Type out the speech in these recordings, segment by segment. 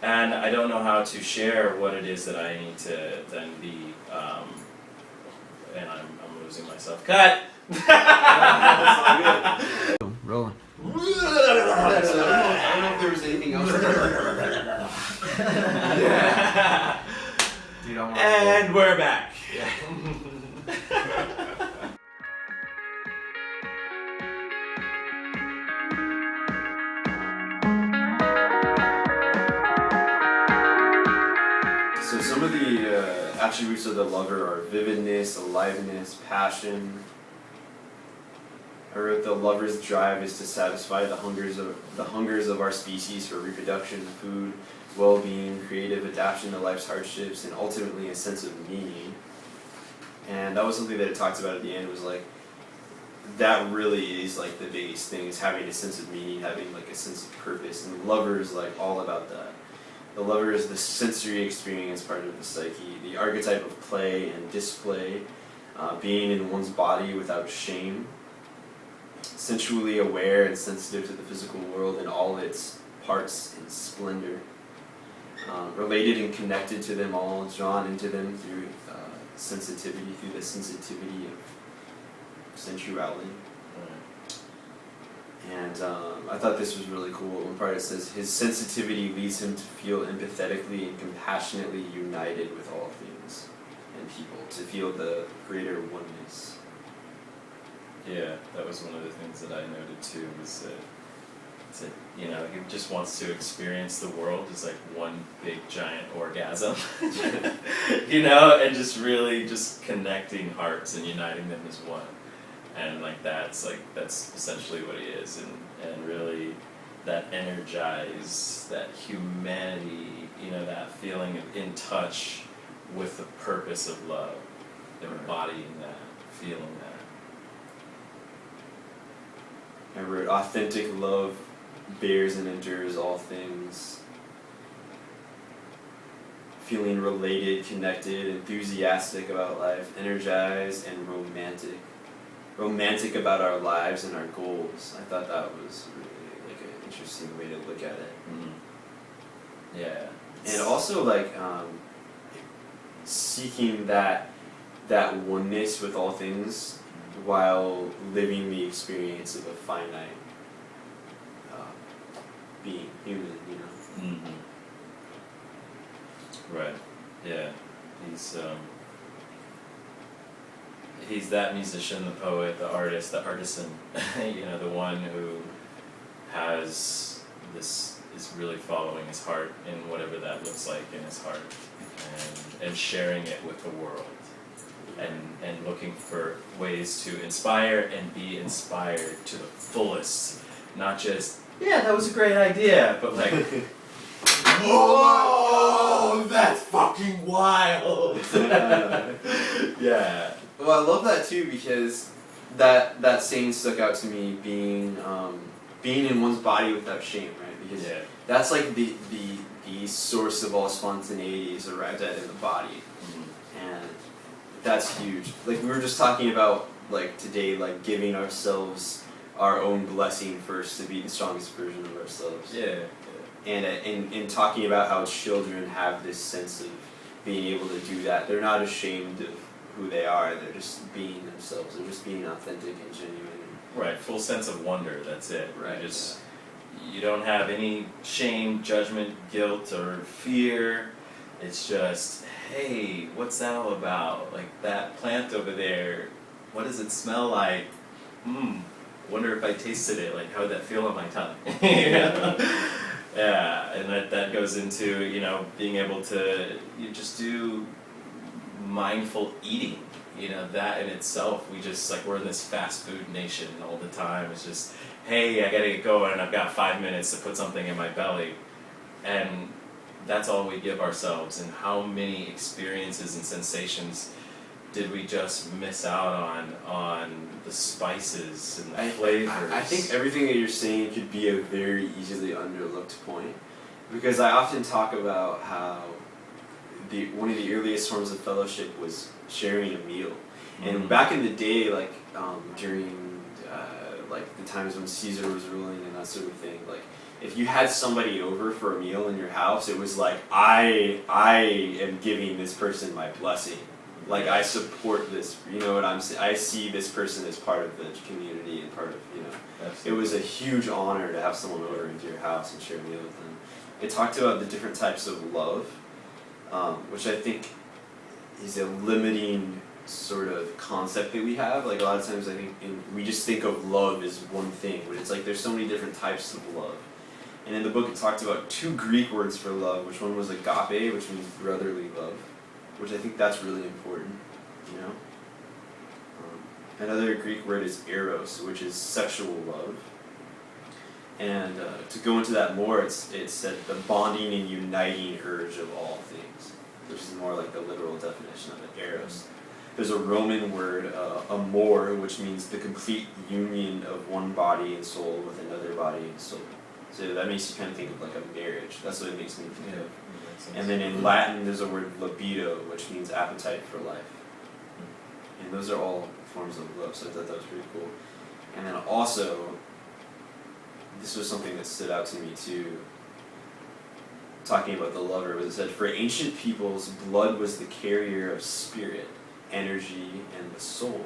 And I don't know how to share what it is that I need to then be, and I'm losing myself. Cut! Rolling. I don't know if there was anything else. Dude, I want And we're back. So some of the attributes of the lover are vividness, aliveness, passion. I wrote the lover's drive is to satisfy the hungers of our species for reproduction, food, well-being, creative adaptation to life's hardships, and ultimately a sense of meaning. And that was something that it talked about at the end, was like, that really is like the biggest thing, is having a sense of meaning, having like a sense of purpose, and the lover is like all about that. The lover is the sensory experience part of the psyche, the archetype of play and display, being in one's body without shame, sensually aware and sensitive to the physical world in all its parts and splendor, related and connected to them all, drawn into them through sensitivity, through the sensitivity of sensuality. And I thought this was really cool. One part it says, his sensitivity leads him to feel empathetically and compassionately united with all things and people, to feel the greater oneness. Yeah, that was one of the things that I noted too, was that you know, he just wants to experience the world as like one big giant orgasm. You know, and just really just connecting hearts and uniting them as one. And like that's essentially what he is, and really that energize, that humanity, you know, that feeling of in touch with the purpose of love, embodying that, feeling that. I wrote, authentic love bears and endures all things. Feeling related, connected, enthusiastic about life, energized, and romantic. Romantic about our lives and our goals. I thought that was really like an interesting way to look at it. Mm-hmm. Yeah. And also like seeking that oneness with all things while living the experience of a finite being, human, you know. Mm-hmm. Right. Yeah. He's that musician, the poet, the artist, the artisan, you know, the one who has this, is really following his heart in whatever that looks like in his heart, and sharing it with the world, and looking for ways to inspire and be inspired to the fullest, not just, yeah, that was a great idea, but like, whoa, that's fucking wild. Yeah. Well, I love that too, because that saying stuck out to me, being in one's body without shame, right? Because that's like the source of all spontaneity is arrived at in the body. Mm-hmm. And that's huge. Like we were just talking about like today, like giving ourselves our own blessing first to be the strongest version of ourselves. Yeah. And talking about how children have this sense of being able to do that. They're not ashamed of who they are, they're just being themselves, they're just being authentic and genuine. Right, full sense of wonder, that's it. Right. You don't have any shame, judgment, guilt, or fear. It's just, hey, what's that all about? Like that plant over there, what does it smell like? Wonder if I tasted it, like how would that feel on my tongue? You know? Yeah, and that goes into, you know, being able to just do mindful eating, you know, that in itself, we're in this fast food nation all the time. It's just, hey, I gotta get going, I've got 5 minutes to put something in my belly, and that's all we give ourselves. And how many experiences and sensations did we just miss out on the spices and the flavors? I think everything that you're saying could be a very easily underlooked point, because I often talk about how one of the earliest forms of fellowship was sharing a meal. Mm-hmm. And back in the day, like during like the times when Caesar was ruling and that sort of thing, like if you had somebody over for a meal in your house, it was like I am giving this person my blessing. Like I support this, you know what I'm saying? I see this person as part of the community and part of, you know. Absolutely. It was a huge honor to have someone over into your house and share a meal with them. It talked about the different types of love, which I think is a limiting sort of concept that we have. Like a lot of times I think we just think of love as one thing, but it's like there's so many different types of love. And in the book it talked about 2 Greek words for love, which one was agape, which means brotherly love, which I think that's really important, you know? Another Greek word is eros, which is sexual love. And to go into that more, it said the bonding and uniting urge of all things, which is more like the literal definition of it, eros. There's a Roman word, amor, which means the complete union of one body and soul with another body and soul. So that makes you kind of think of like a marriage. That's what it makes me think of. And then in Latin, there's a word libido, which means appetite for life. And those are all forms of love, so I thought that was pretty cool. And then also, this was something that stood out to me too, talking about the lover, was it said, for ancient peoples, blood was the carrier of spirit, energy, and the soul.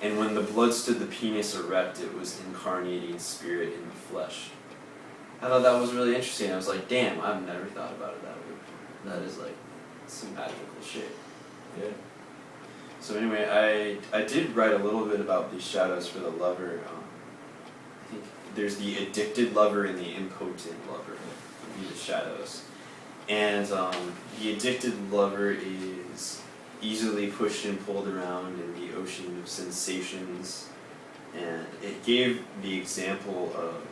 And when the blood stood the penis erect, it was incarnating spirit in the flesh. I thought that was really interesting. I was like, damn, I've never thought about it that way before. That is like some magical shit. Yeah. So anyway, I did write a little bit about these shadows for the lover. I think there's the addicted lover and the impotent lover. Would be the shadows. And the addicted lover is easily pushed and pulled around in the ocean of sensations. And it gave the example of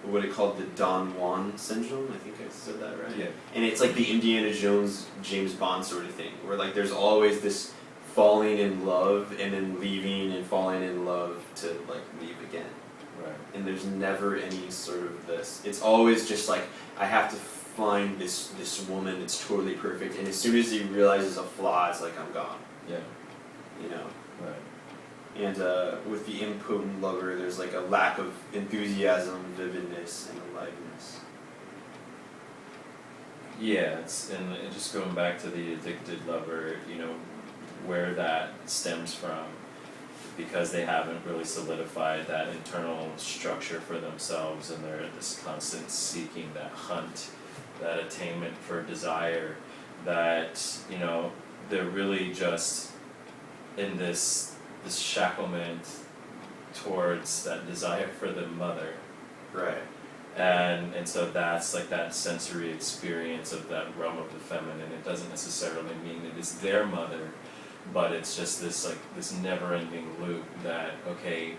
what it called the Don Juan syndrome. I think I said that right. Yeah. And it's like the Indiana Jones, James Bond sort of thing, where like there's always this falling in love and then leaving and falling in love to like leave again. Right. And there's never any sort of this. It's always just like I have to find this woman that's totally perfect, and as soon as he realizes a flaw, it's like I'm gone. Yeah. You know. Right. And with the impotent lover, there's like a lack of enthusiasm, vividness, and aliveness. Yeah, and just going back to the addicted lover, you know, where that stems from, because they haven't really solidified that internal structure for themselves, and they're this constant seeking, that hunt, that attainment for desire, that, you know, they're really just in this shacklement towards that desire for the mother. Right. And so that's like that sensory experience of that realm of the feminine. It doesn't necessarily mean it is their mother, but it's just this like this never-ending loop that, okay,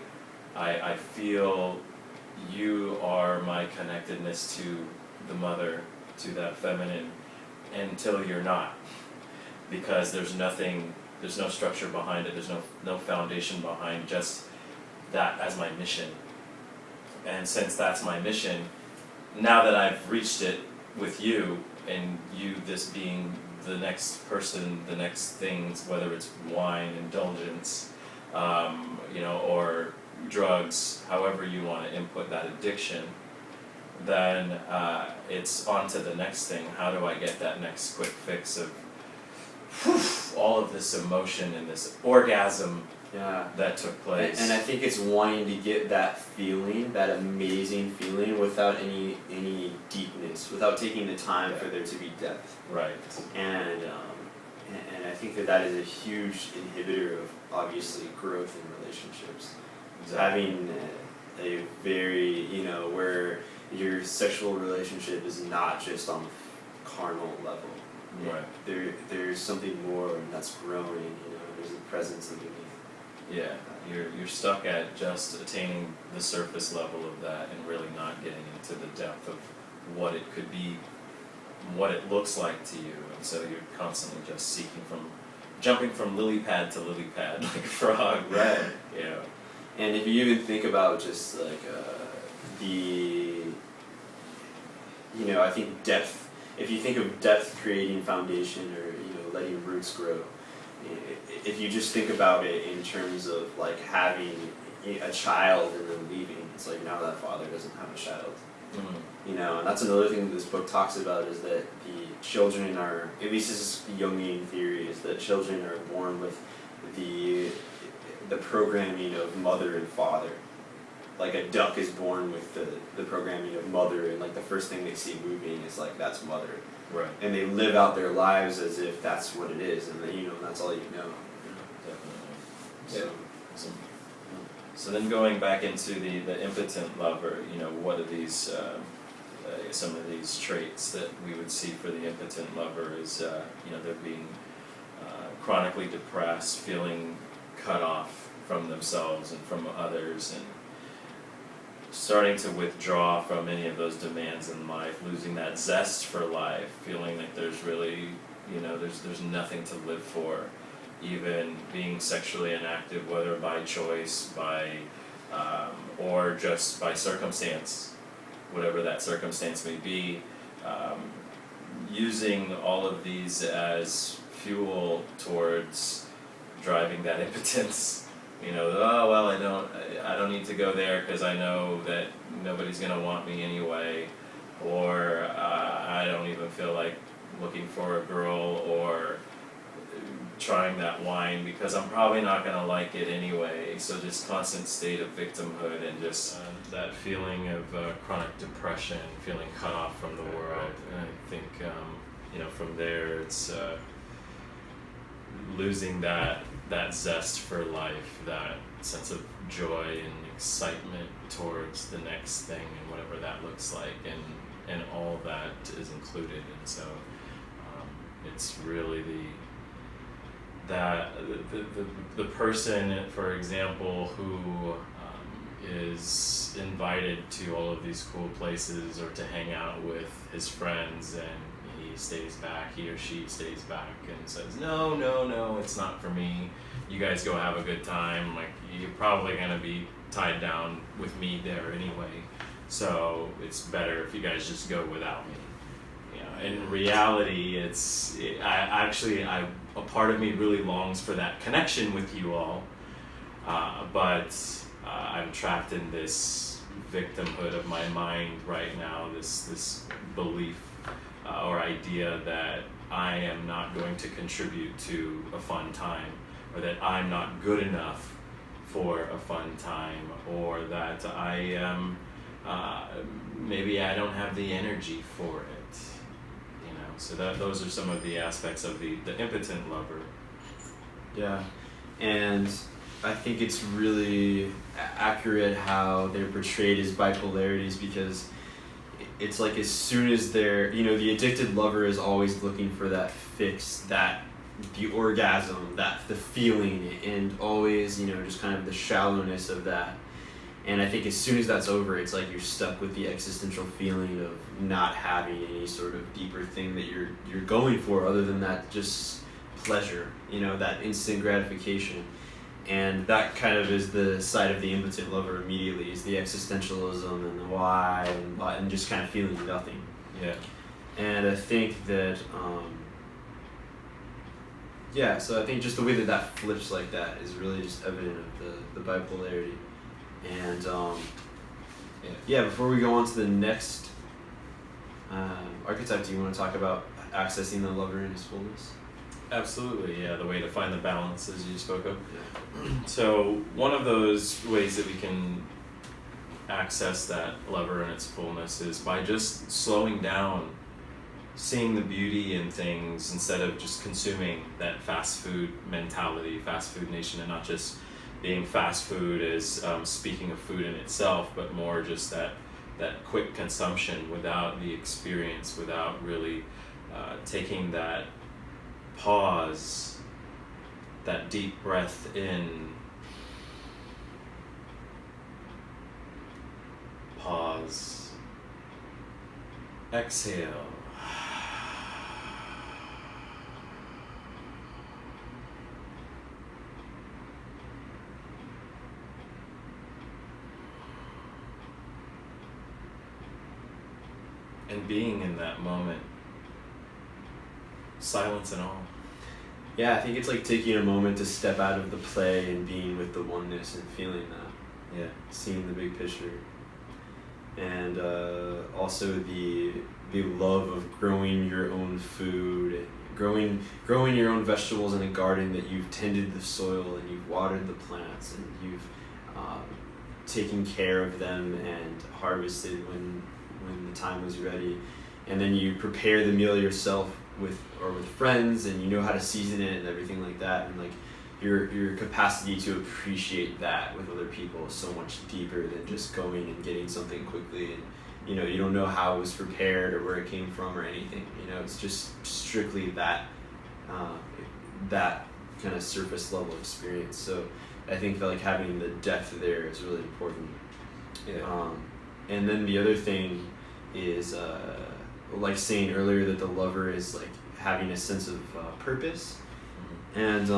I feel you are my connectedness to the mother, to that feminine, until you're not, because there's no structure behind it, there's no foundation behind just that as my mission. And since that's my mission, now that I've reached it with you, and you this being the next person, the next things, whether it's wine, indulgence, you know, or drugs, however you want to input that addiction, then it's on to the next thing. How do I get that next quick fix of all of this emotion and this orgasm that took place? And I think it's wanting to get that feeling, that amazing feeling, without any deepness, without taking the time for there to be depth. Right. And I think that is a huge inhibitor of obviously growth in relationships. Exactly. Having a very, you know, where your sexual relationship is not just on a carnal level. Right. There's something more, and that's growing. You know, there's a presence underneath. Yeah, you're stuck at just attaining the surface level of that and really not getting into the depth of what it could be, what it looks like to you, and so you're constantly just jumping from lily pad to lily pad like a frog. Right. Yeah. And if you even think about just like I think depth. If you think of depth creating foundation, or letting roots grow. If you just think about it in terms of like having a child and then leaving, it's like now that father doesn't have a child. You know, and that's another thing that this book talks about, is that the children are, at least this is the Jungian theory, is that children are born with the programming of mother and father. Like a duck is born with the programming of mother, and like the first thing they see moving is like, that's mother. Right. And they live out their lives as if that's what it is, and then, you know, that's all you know. Definitely. So then going back into the impotent lover, you know, what are these, some of these traits that we would see for the impotent lover is, you know, they're being chronically depressed, feeling cut off from themselves and from others, and starting to withdraw from any of those demands in life, losing that zest for life, feeling like there's really, you know, there's nothing to live for, even being sexually inactive, whether by choice, or just by circumstance, whatever that circumstance may be, using all of these as fuel towards driving that impotence. You know, oh well, I don't need to go there because I know that nobody's gonna want me anyway, or I don't even feel like looking for a girl or trying that wine because I'm probably not gonna like it anyway. So just constant state of victimhood and just that feeling of chronic depression, feeling cut off from the world. And I think you know, from there it's losing that zest for life, that sense of joy and excitement towards the next thing and whatever that looks like, and all that is included. And so it's really the person, for example, who is invited to all of these cool places or to hang out with his friends, and he or she stays back and says, no, it's not for me. You guys go have a good time. Like, you're probably gonna be tied down with me there anyway, so it's better if you guys just go without me. You know, in reality, a part of me really longs for that connection with you all, but I'm trapped in this victimhood of my mind right now, this belief or idea that I am not going to contribute to a fun time, or that I'm not good enough for a fun time, or that I am, maybe I don't have the energy for it. You know, so those are some of the aspects of the impotent lover. Yeah, and I think it's really accurate how they're portrayed as bipolarities, because it's like as soon as they're, you know, the addicted lover is always looking for that fix, the orgasm, the feeling, and always, you know, just kind of the shallowness of that. And I think as soon as that's over, it's like you're stuck with the existential feeling of not having any sort of deeper thing that you're going for other than that just pleasure, you know, that instant gratification. And that kind of is the side of the impotent lover immediately, is the existentialism and the why and just kind of feeling nothing. Yeah. And I think that, so I think just the way that flips like that is really just evident of the bipolarity. And before we go on to the next archetype, do you want to talk about accessing the lover in his fullness? Absolutely, yeah, the way to find the balance, as you spoke of. Yeah. So one of those ways that we can access that lover in its fullness is by just slowing down, seeing the beauty in things instead of just consuming that fast food mentality, fast food nation, and not just being fast food as speaking of food in itself, but more just that quick consumption without the experience, without really taking that pause, that deep breath in, pause, exhale, and being in that moment, silence and all. Yeah, I think it's like taking a moment to step out of the play and being with the oneness and feeling that. Yeah. Seeing the big picture. and also the love of growing your own food, growing your own vegetables in a garden that you've tended the soil and you've watered the plants and you've taken care of them and harvested when the time was ready, and then you prepare the meal yourself with friends, and you know how to season it and everything like that, and like your capacity to appreciate that with other people is so much deeper than just going and getting something quickly, and you don't know how it was prepared or where it came from or anything. It's just strictly that kind of surface level experience. So I think that like having the depth there is really important. Yeah. And then the other thing is like saying earlier that the lover is like having a sense of purpose, and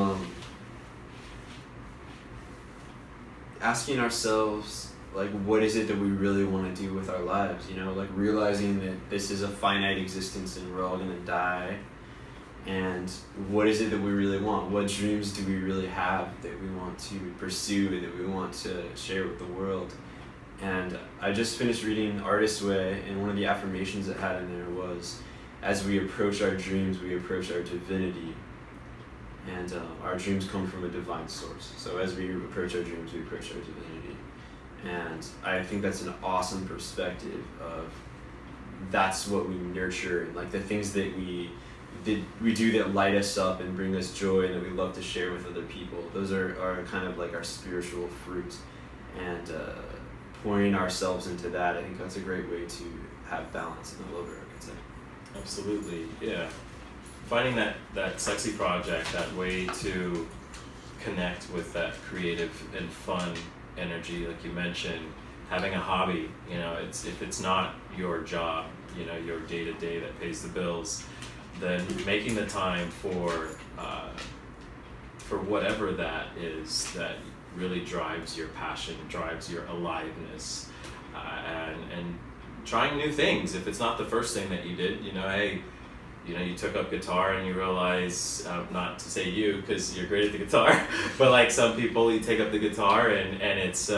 asking ourselves like, what is it that we really want to do with our lives? Like realizing that this is a finite existence and we're all gonna die. And what is it that we really want? What dreams do we really have that we want to pursue, that we want to share with the world? And I just finished reading Artist's Way, and one of the affirmations it had in there was, as we approach our dreams, we approach our divinity. And our dreams come from a divine source. So as we approach our dreams, we approach our divinity. And I think that's an awesome perspective of that's what we nurture, and like the things that we do that light us up and bring us joy and that we love to share with other people. Those are kind of like our spiritual fruit, and pouring ourselves into that, I think that's a great way to have balance in the Lover Archetype. Absolutely, yeah. Finding that sexy project, that way to connect with that creative and fun energy, like you mentioned, having a hobby, if it's not your job, your day-to-day that pays the bills, then making the time for whatever that is that really drives your passion, drives your aliveness, and trying new things. If it's not the first thing that you did, you took up guitar and you realize, not to say you, because you're great at the guitar, but like some people, you take up the guitar and it's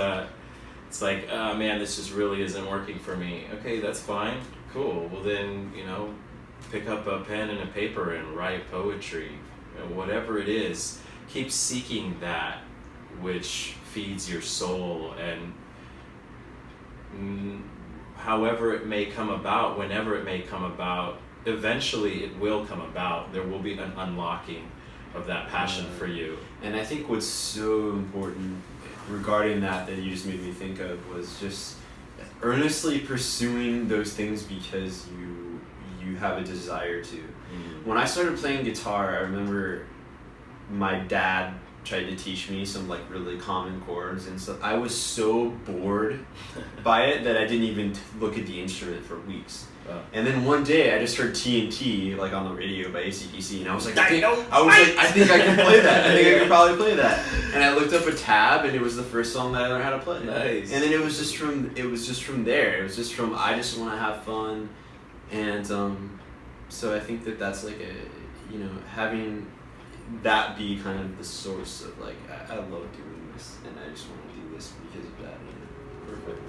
like, oh man, this just really isn't working for me. Okay, that's fine, cool. Well then, pick up a pen and a paper and write poetry, whatever it is. Keep seeking that which feeds your soul, and however it may come about, whenever it may come about, eventually it will come about. There will be an unlocking of that passion for you. And I think what's so important regarding that you just made me think of was just earnestly pursuing those things because you have a desire to. When I started playing guitar, I remember my dad tried to teach me some like really common chords and stuff. I was so bored by it that I didn't even look at the instrument for weeks. And then one day I just heard TNT like on the radio by AC/DC, and I was like, I think I can play that. I think I can probably play that. And I looked up a tab, and it was the first song that I learned how to play. Nice. And then it was just from there. It was just from I just want to have fun, and so I think that's like having that be kind of the source of like I love doing this, and I just want to do this because of that. Perfect.